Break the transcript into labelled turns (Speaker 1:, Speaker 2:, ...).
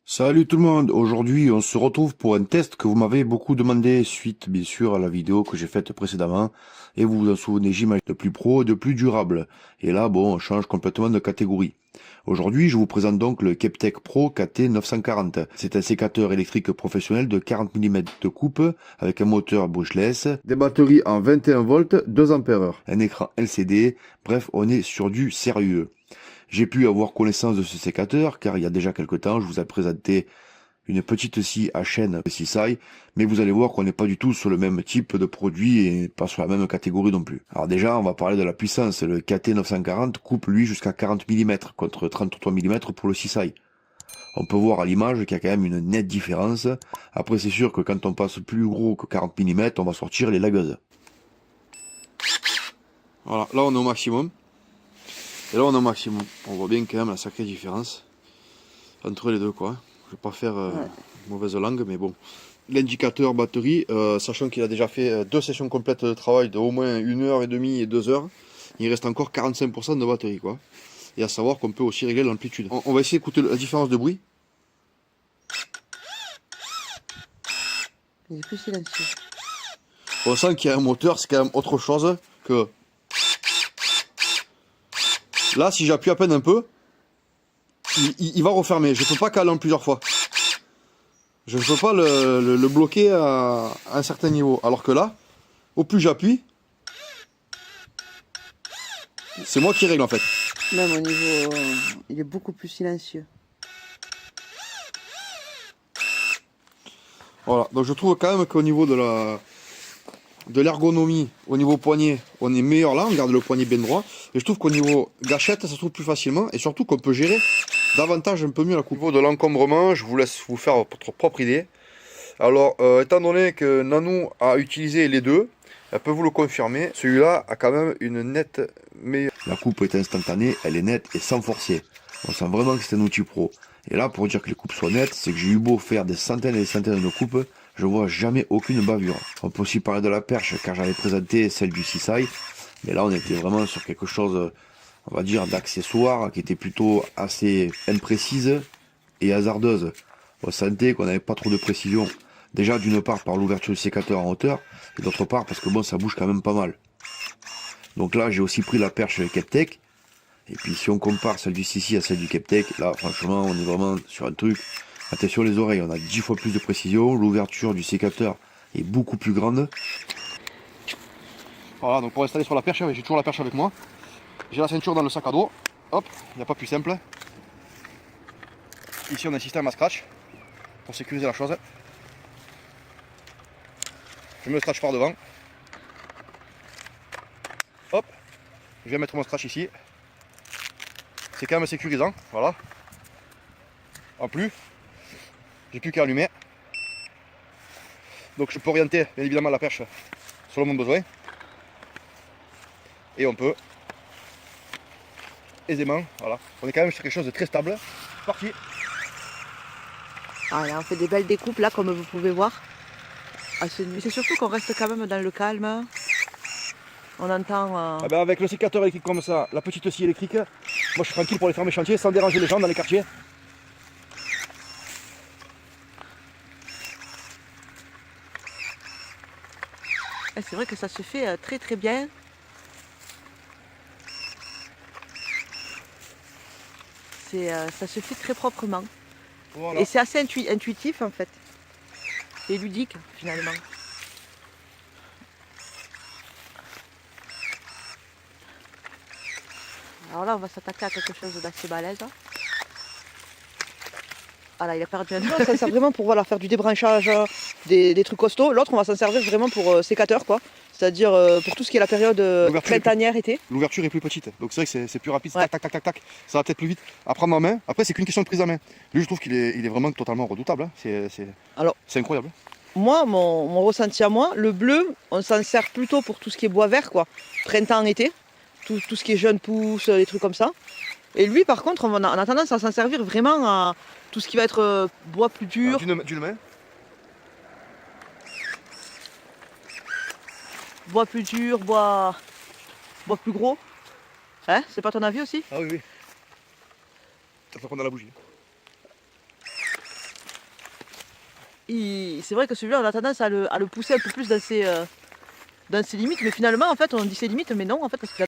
Speaker 1: Salut tout le monde, aujourd'hui on se retrouve pour un test que vous m'avez beaucoup demandé suite bien sûr à la vidéo que j'ai faite précédemment et vous vous en souvenez, j'imagine, de plus pro et de plus durable. Et là bon, on change complètement de catégorie. Aujourd'hui je vous présente donc le Keptech Pro KT 940. C'est un sécateur électrique professionnel de 40 mm de coupe avec un moteur brushless, des batteries en 21 volts, 2 ampères, un écran LCD, bref on est sur du sérieux. J'ai pu avoir connaissance de ce sécateur car il y a déjà quelques temps, je vous ai présenté une petite scie à chaîne de Seaside, mais vous allez voir qu'on n'est pas du tout sur le même type de produit et pas sur la même catégorie non plus. Alors déjà, on va parler de la puissance. Le KT 940 coupe lui jusqu'à 40 mm contre 33 mm pour le Seaside. On peut voir à l'image qu'il y a quand même une nette différence. Après, c'est sûr que quand on passe plus gros que 40 mm, on va sortir les lagueuses. Voilà, là on est au maximum. Et là on est au maximum. On voit bien quand même la sacrée différence entre les deux quoi. Je vais pas faire mauvaise langue mais bon. L'indicateur batterie, sachant qu'il a déjà fait deux sessions complètes de travail de au moins 1h30 et 2 heures, il reste encore 45% de batterie quoi. Et à savoir qu'on peut aussi régler l'amplitude. On va essayer d'écouter la différence de bruit.
Speaker 2: Il est plus silencieux.
Speaker 1: On sent qu'il y a un moteur, c'est quand même autre chose que... Là, si j'appuie à peine un peu, il va refermer. Je peux pas caler en plusieurs fois. Je ne peux pas le bloquer à un certain niveau. Alors que là, au plus j'appuie, c'est moi qui règle en fait.
Speaker 2: Même au niveau, il est beaucoup plus silencieux.
Speaker 1: Voilà, donc je trouve quand même qu'au niveau de l'ergonomie, au niveau poignet, on est meilleur là, on garde le poignet bien droit. Et je trouve qu'au niveau gâchette, ça se trouve plus facilement et surtout qu'on peut gérer davantage un peu mieux la coupe. Au niveau de l'encombrement, je vous laisse vous faire votre propre idée. Alors, étant donné que Nanou a utilisé les deux, elle peut vous le confirmer, celui-là a quand même une nette meilleure. La coupe est instantanée, elle est nette et sans forcer. On sent vraiment que c'est un outil pro. Et là, pour dire que les coupes soient nettes, c'est que j'ai eu beau faire des centaines et des centaines de coupes, je vois jamais aucune bavure. On peut aussi parler de la perche, car j'avais présenté celle du Seaside, mais là on était vraiment sur quelque chose, on va dire, d'accessoire, qui était plutôt assez imprécise et hasardeuse. On sentait qu'on n'avait pas trop de précision. Déjà d'une part par l'ouverture du sécateur en hauteur, et d'autre part parce que bon, ça bouge quand même pas mal. Donc là j'ai aussi pris la perche Keptech, et puis si on compare celle du Sissi à celle du Keptech, là franchement on est vraiment sur un truc. Attention les oreilles, on a 10 fois plus de précision, l'ouverture du sécateur est beaucoup plus grande. Voilà, donc pour installer sur la perche, j'ai toujours la perche avec moi. J'ai la ceinture dans le sac à dos, hop, il n'y a pas plus simple. Ici on a un système à scratch, pour sécuriser la chose. Je mets le scratch par devant. Hop, je vais mettre mon scratch ici. C'est quand même sécurisant, voilà. En plus, j'ai plus qu'à allumer. Donc je peux orienter bien évidemment la perche selon mon besoin. Et on peut aisément, voilà. On est quand même sur quelque chose de très stable. Parti.
Speaker 2: Ah, là, on fait des belles découpes là, comme vous pouvez voir. Ah, c'est surtout qu'on reste quand même dans le calme. On entend.
Speaker 1: Ah ben avec le sécateur électrique comme ça, la petite scie électrique, moi je suis tranquille pour aller faire mes chantiers sans déranger les gens dans les quartiers.
Speaker 2: C'est vrai que ça se fait très très bien. Ça se fait très proprement.
Speaker 1: Voilà.
Speaker 2: Et c'est assez intuitif en fait. Et ludique finalement. Alors là, on va s'attaquer à quelque chose d'assez balèze. Ah là, il a perdu un doigt. Ça sert vraiment pour voilà, faire du débranchage, des trucs costauds. L'autre, on va s'en servir vraiment pour sécateur, quoi. C'est-à-dire pour tout ce qui est la période printanière, été.
Speaker 1: L'ouverture est plus petite, donc c'est vrai que c'est plus rapide,
Speaker 2: Ouais.
Speaker 1: tac, tac, tac, tac, tac. Ça va peut-être plus vite à prendre en main. Après, c'est qu'une question de prise en main. Lui, je trouve qu'il est, il est vraiment totalement redoutable. Hein. C'est incroyable.
Speaker 2: Moi, mon ressenti à moi, le bleu, on s'en sert plutôt pour tout ce qui est bois vert, quoi. Printemps, été. Tout ce qui est jeunes pousses, des trucs comme ça. Et lui, par contre, on a tendance à s'en servir vraiment à tout ce qui va être bois plus dur.
Speaker 1: D'une main.
Speaker 2: Bois plus dur, bois plus gros. Hein, c'est pas ton avis aussi?
Speaker 1: Ah oui, oui. Ça fait qu'on a la bougie.
Speaker 2: c'est vrai que celui-là, on a tendance à le pousser un peu plus dans ses limites, mais finalement, en fait, on dit ses limites, mais non, en fait, parce qu'il a